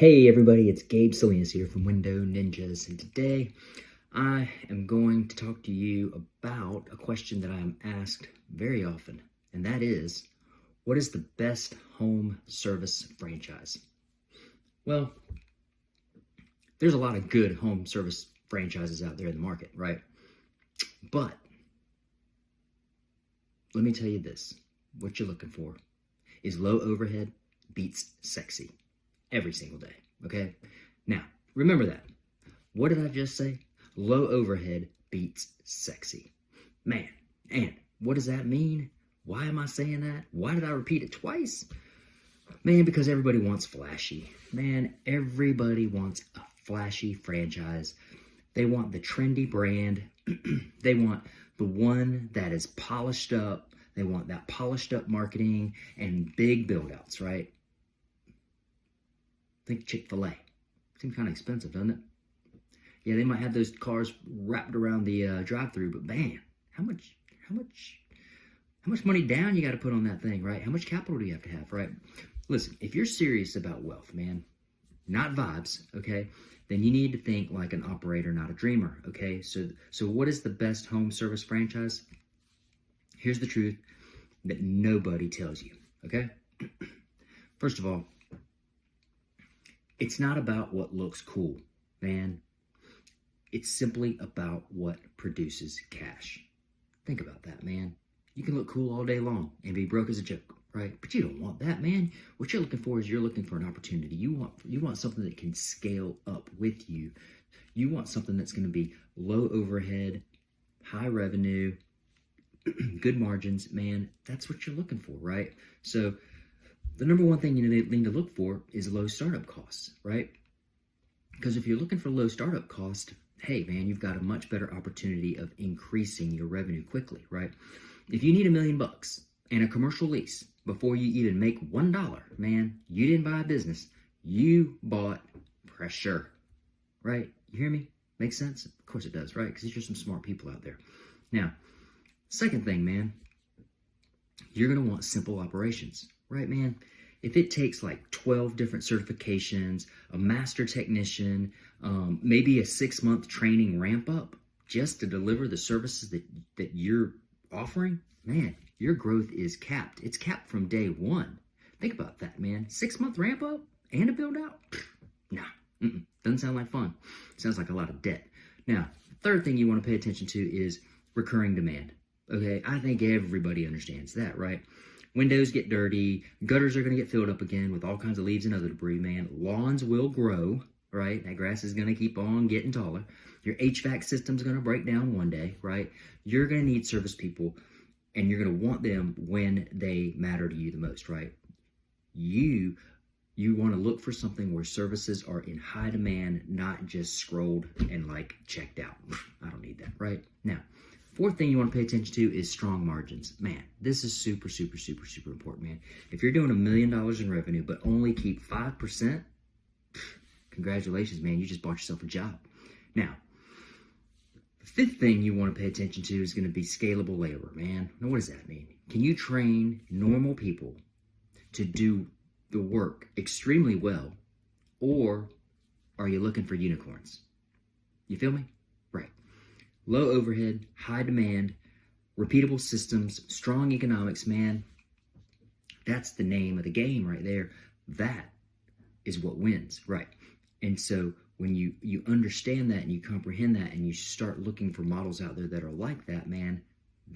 Hey everybody, it's Gabe Salinas here from Window Ninjas, and today I am going to talk to you about a question that I am asked very often, and that is, what is the best home service franchise? Well, there's a lot of good home service franchises out there in the market, right? But let me tell you this, what you're looking for is low overhead beats sexy every single day, okay? Now, remember that. What did I just say? Low overhead beats sexy. Man, and what does that mean? Why am I saying that? Why did I repeat it twice? Man, because everybody wants flashy. Man, everybody wants a flashy franchise. They want the trendy brand. They want the one that is polished up. They want that polished up marketing and big build outs, right? Think Chick-fil-A. Seems kind of expensive, doesn't it? Yeah, they might have those cars wrapped around the drive-through, but man, how much money down you got to put on that thing, right? How much capital do you have to have, right? Listen, if you're serious about wealth, man, not vibes, okay, then you need to think like an operator, not a dreamer, okay? So what is the best home service franchise? Here's the truth that nobody tells you, okay? First of all, it's not about what looks cool, man. It's simply about what produces cash. Think about that, man. You can look cool all day long and be broke as a joke, right? But you don't want that, man. What you're looking for is you're looking for an opportunity. You want something that can scale up with you. You want something that's going to be low overhead, high revenue, good margins, man. That's what you're looking for, right? So the number one thing you need to look for is low startup costs, right? Because if you're looking for low startup cost, hey man, you've got a much better opportunity of increasing your revenue quickly, right? If you need $1 million and a commercial lease before you even make $1, man, you didn't buy a business, you bought pressure, right? You hear me? Makes sense? Of course it does, right? Because these are some smart people out there. Now, second thing, man, you're gonna want simple operations, right, man? If it takes like 12 different certifications, a master technician, maybe a 6-month training ramp up just to deliver the services that you're offering, man, your growth is capped. It's capped from day one. Think about that, man. 6-month ramp up and a build out? Nah, doesn't sound like fun. Sounds like a lot of debt. Now, third thing you want to pay attention to is recurring demand. Okay, I think everybody understands that, right? Windows get dirty, gutters are going to get filled up again with all kinds of leaves and other debris, man. Lawns will grow, right? That grass is going to keep on getting taller. Your HVAC system's going to break down one day, right? You're going to need service people, and you're going to want them when they matter to you the most, right? You want to look for something where services are in high demand, not just scrolled and like checked out. I don't need that, right? Now, fourth thing you want to pay attention to is strong margins. Man, this is super, super, super, super important, man. If you're doing $1 million in revenue, but only keep 5%, congratulations, man. You just bought yourself a job. Now, the fifth thing you want to pay attention to is going to be scalable labor, man. Now, what does that mean? Can you train normal people to do the work extremely well, or are you looking for unicorns? You feel me? Right. Low overhead, high demand, repeatable systems, strong economics, man. That's the name of the game right there. That is what wins, right? And so when you understand that and you comprehend that and you start looking for models out there that are like that, man,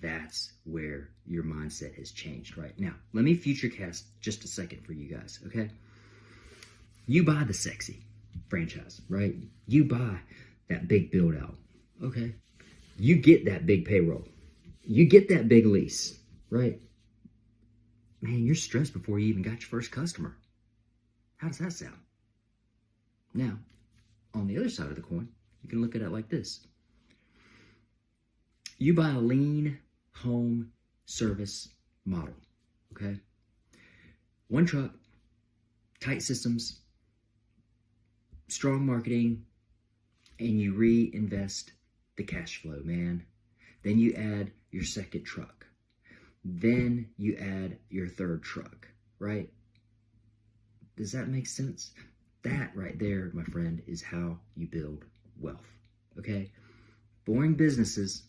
that's where your mindset has changed, right? Now, let me futurecast just a second for you guys, okay? You buy the sexy franchise, right? You buy that big build out, okay? You get that big payroll. You get that big lease, right? Man, you're stressed before you even got your first customer. How does that sound? Now, on the other side of the coin, you can look at it like this. You buy a lean home service model, okay? One truck, tight systems, strong marketing, and you reinvest the cash flow, man. Then you add your second truck. Then you add your third truck, right? Does that make sense? That right there, my friend, is how you build wealth. Okay? Boring businesses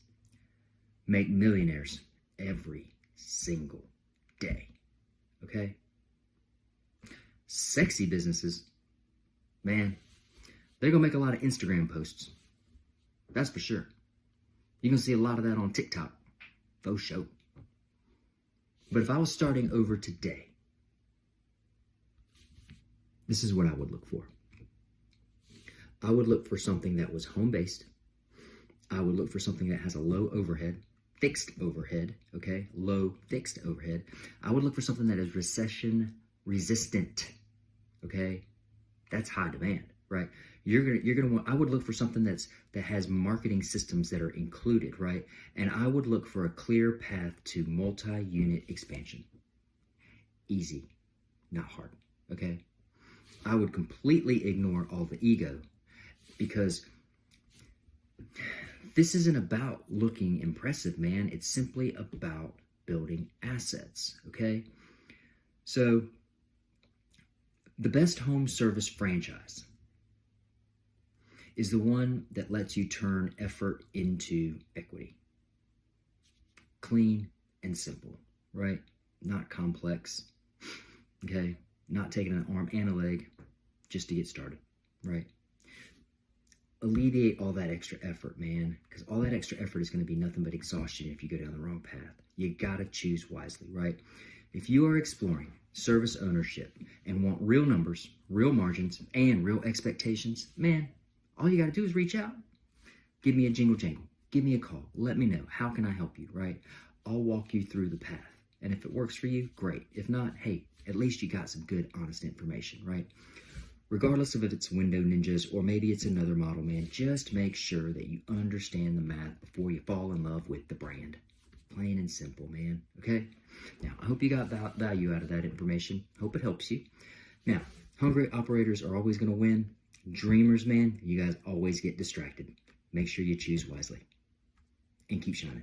make millionaires every single day. Okay? Sexy businesses, man, they're going to make a lot of Instagram posts. That's for sure. You're going to see a lot of that on TikTok. Faux show. But if I was starting over today, this is what I would look for. I would look for something that was home-based. I would look for something that has a low overhead, fixed overhead, okay? Low fixed overhead. I would look for something that is recession resistant, okay? That's high demand, right? You're gonna want. I would look for something that has marketing systems that are included, right? And I would look for a clear path to multi-unit expansion. Easy, not hard, okay? I would completely ignore all the ego, because this isn't about looking impressive, man. It's simply about building assets, okay? So the best home service franchise is the one that lets you turn effort into equity. Clean and simple, right? Not complex, okay? Not taking an arm and a leg just to get started, right? Alleviate all that extra effort, man, because all that extra effort is going to be nothing but exhaustion if you go down the wrong path. You got to choose wisely, right? If you are exploring service ownership and want real numbers, real margins, and real expectations, man, all you got to do is reach out. Give me a jingle jangle. Give me a call. Let me know. How can I help you, right? I'll walk you through the path. And if it works for you, great. If not, hey, at least you got some good, honest information, right? Regardless of if it's Window Ninjas or maybe it's another model, man, just make sure that you understand the math before you fall in love with the brand. Plain and simple, man, okay? Now, I hope you got value out of that information. Hope it helps you. Now, hungry operators are always going to win. Dreamers, man, you guys always get distracted. Make sure you choose wisely and keep shining.